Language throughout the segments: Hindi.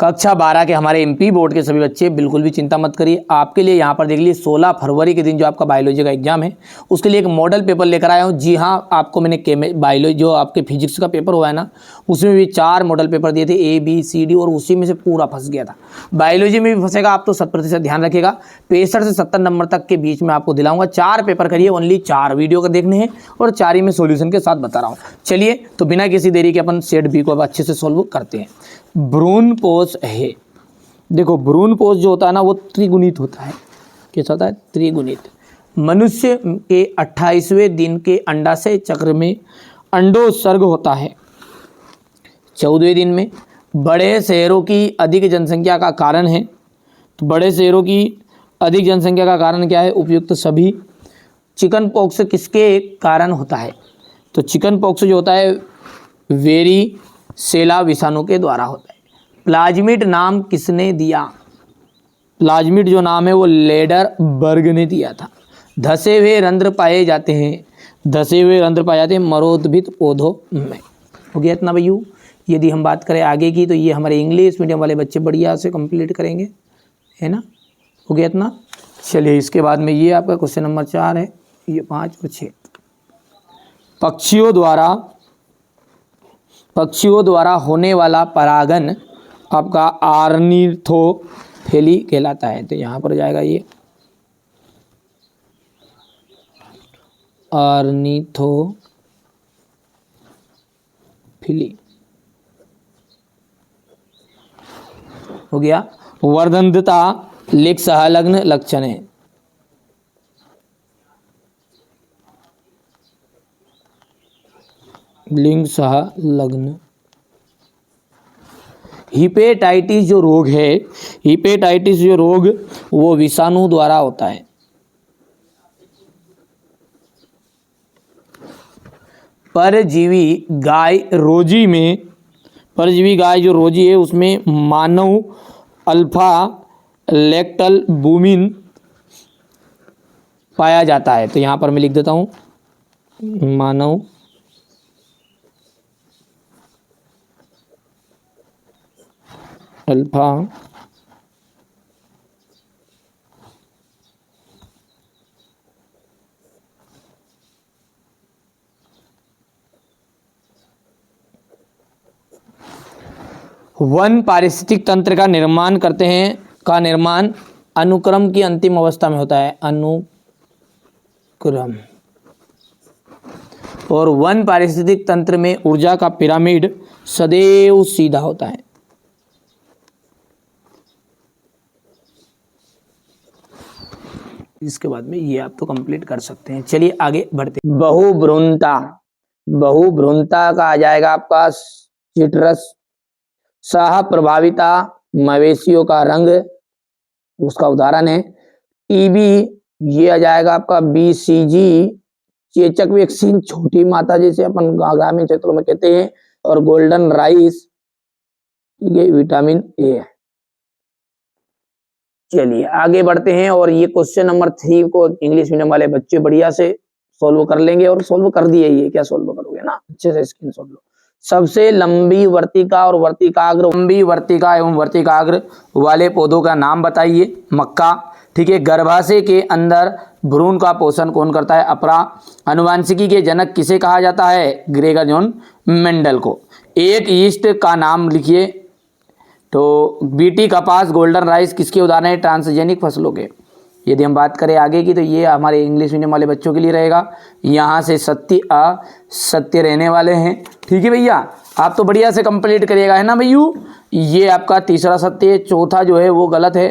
कक्षा 12 के हमारे एमपी बोर्ड के सभी बच्चे बिल्कुल भी चिंता मत करिए। आपके लिए यहाँ पर देख लीजिए 16 फरवरी के दिन जो आपका बायोलॉजी का एग्जाम है उसके लिए एक मॉडल पेपर लेकर आया हूँ। जी हाँ, आपको मैंने बायोलॉजी जो आपके फिजिक्स का पेपर हुआ है ना, उसमें भी 4 मॉडल पेपर दिए थे, A B C D, और उसी में से पूरा फंस गया था। बायोलॉजी में भी फंसेगा आप तो 100% ध्यान रखिएगा। 65 से 70 नंबर तक के बीच में आपको दिलाऊंगा। 4 पेपर करिए, ओनली 4 वीडियो का देखने हैं और 4 ही में सोल्यूशन के साथ बता रहा हूँ। चलिए तो बिना किसी देरी के अपन सेट बी को अब अच्छे से सोल्व करते हैं। भ्रूणपोष है। देखो भ्रूणपोष जो होता है ना वो त्रिगुणित होता है। कैसा होता है? त्रिगुणित। मनुष्य के 28वें दिन के अंडाशय चक्र में अंडोत्सर्ग होता है। 14वें दिन में बड़े शहरों की अधिक जनसंख्या का कारण है। तो बड़े शहरों की अधिक जनसंख्या का कारण क्या है? उपयुक्त सभी। चिकन पॉक्स किसके कारण होता है? तो चिकन पॉक्स जो होता है वेरिसेला विषाणु के द्वारा होता है। प्लाज्मिड नाम किसने दिया? प्लाज्मिड जो नाम है वो लेडरबर्ग ने दिया था। धसे हुए रंध्र पाए जाते हैं। धसे हुए रंध्र पाए जाते हैं मरोद्भिद पौधों में। हो गया इतना भैया। यदि हम बात करें आगे की तो ये हमारे इंग्लिश मीडियम वाले बच्चे बढ़िया से कंप्लीट करेंगे, है ना। हो गया इतना। चलिए इसके बाद में ये आपका क्वेश्चन नंबर 4 है, ये 5 और 6। पक्षियों द्वारा होने वाला परागन आपका ऑर्निथोफेली कहलाता है। तो यहाँ पर जाएगा ये ऑर्निथोफिली। हो गया। वर्धनता लिंग सहलग्न लक्षण है। लिंग सहलग्न। हिपेटाइटिस जो रोग है, हिपेटाइटिस जो रोग वो विषाणु द्वारा होता है। परजीवी गाय रोजी में, परजीवी गाय जो रोजी है उसमें मानव अल्फा लैक्टलबुमिन पाया जाता है। तो यहाँ पर मैं लिख देता हूँ मानव अल्फा वन पारिस्थितिक तंत्र का निर्माण करते हैं। का निर्माण अनुक्रम की अंतिम अवस्था में होता है। अनुक्रम। और वन पारिस्थितिक तंत्र में ऊर्जा का पिरामिड सदैव सीधा होता है। इसके बाद में ये आप तो कंप्लीट कर सकते हैं। चलिए आगे बढ़ते हैं। बहुभ्रूणता। बहुभ्रूणता का आ जाएगा आपका सिट्रस। सह प्रभाविता मवेशियों का रंग उसका उदाहरण है। टीबी ये आ जाएगा आपका BCG। चेचक वैक्सीन छोटी माता जैसे अपन ग्रामीण क्षेत्रों में कहते हैं। और गोल्डन राइस ये विटामिन ए है। चलिए आगे बढ़ते हैं और ये क्वेश्चन नंबर 3 को इंग्लिश मीडियम वाले बच्चे बढ़िया से सोल्व कर लेंगे और सोल्व कर दिए। ये क्या सोल्व करोगे ना, अच्छे से स्क्रीन शॉट लो। सबसे लंबी वर्तिका और वर्तिकाग्र, लंबी वर्तिका एवं वर्तिकाग्र वाले पौधों का नाम बताइए। मक्का। ठीक है। गर्भाशय के अंदर भ्रूण का पोषण कौन करता है? अपरा। अनुवांशिकी के जनक किसे कहा जाता है? ग्रेगर जॉन मेंडल को। एक यीस्ट का नाम लिखिए। तो बीटी, कपास, गोल्डन राइस किसके उदाहरण है? ट्रांसजेनिक फसलों के। यदि हम बात करें आगे की तो ये हमारे इंग्लिश मीडियम वाले बच्चों के लिए रहेगा। यहाँ से सत्य असत्य रहने वाले हैं। ठीक है भैया, आप तो बढ़िया से कंप्लीट करिएगा, है ना भैयू। ये आपका तीसरा सत्य है। चौथा जो है वो गलत है।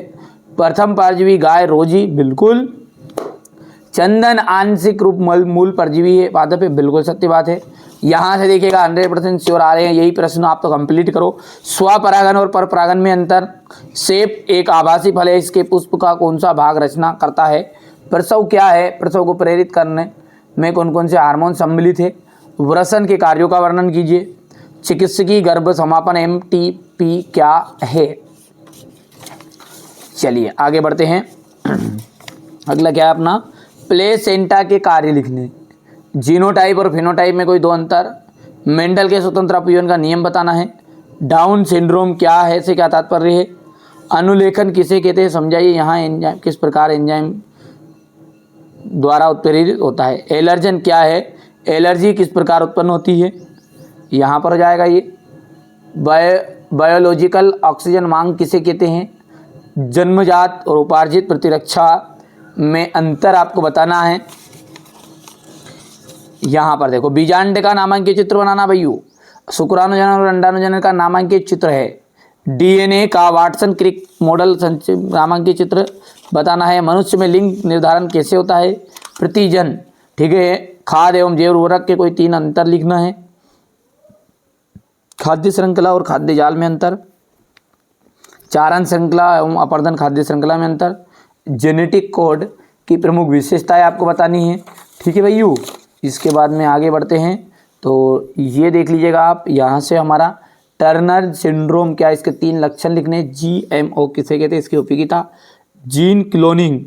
प्रथम परजीवी गाय रोजी, बिल्कुल। चंदन आंशिक रूप मूल परजीवी है, पादप है, बिल्कुल सत्य बात है। यहाँ से देखिएगा 100% श्योर आ रहे हैं। यही प्रश्न आप तो कंप्लीट करो। स्वपरागन और परपरागन में अंतर। सेब एक आभासी फल है, इसके पुष्प का कौन सा भाग रचना करता है? प्रसव क्या है? प्रसव को प्रेरित करने में कौन कौन से हार्मोन सम्मिलित है? वृषण के कार्यों का वर्णन कीजिए। चिकित्सकीय गर्भ समापन MTP क्या है? चलिए आगे बढ़ते हैं। अगला क्या है अपना? प्लेसेंटा के कार्य लिखने। जीनोटाइप और फिनोटाइप में कोई 2 अंतर। मेंडल के स्वतंत्र अपव्यवन का नियम बताना है। डाउन सिंड्रोम क्या है से क्या तात्पर्य है? अनुलेखन किसे कहते हैं समझाइए। यहाँ एंजाइम किस प्रकार एंजाइम द्वारा उत्प्रेरित होता है। एलर्जन क्या है? एलर्जी किस प्रकार उत्पन्न होती है? यहाँ पर हो जाएगा ये। बायोलॉजिकल ऑक्सीजन मांग किसे कहते हैं? जन्मजात और उपार्जित प्रतिरक्षा में अंतर आपको बताना है। यहाँ पर देखो, बीजांड का नामांकित चित्र बनाना भैया। शुक्राणुजनन और अंडाणुजनन का नामांकित चित्र है। डीएनए का वाटसन क्रिक मॉडल नामांकित चित्र बताना है। मनुष्य में लिंग निर्धारण कैसे होता है? प्रतिजन। ठीक है। खाद्य एवं जैव उर्वरक के कोई 3 अंतर लिखना है। खाद्य श्रृंखला और खाद्य जाल में अंतर। चारण श्रृंखला एवं अपर्दन खाद्य श्रृंखला में अंतर। जेनेटिक कोड की प्रमुख विशेषताएं आपको बतानी है। ठीक है भैया। इसके बाद में आगे बढ़ते हैं, तो ये देख लीजिएगा आप। यहाँ से हमारा टर्नर सिंड्रोम क्या है, इसके 3 लक्षण लिखने। GMO किसे कहते हैं, इसकी उपयोगिता। Gene cloning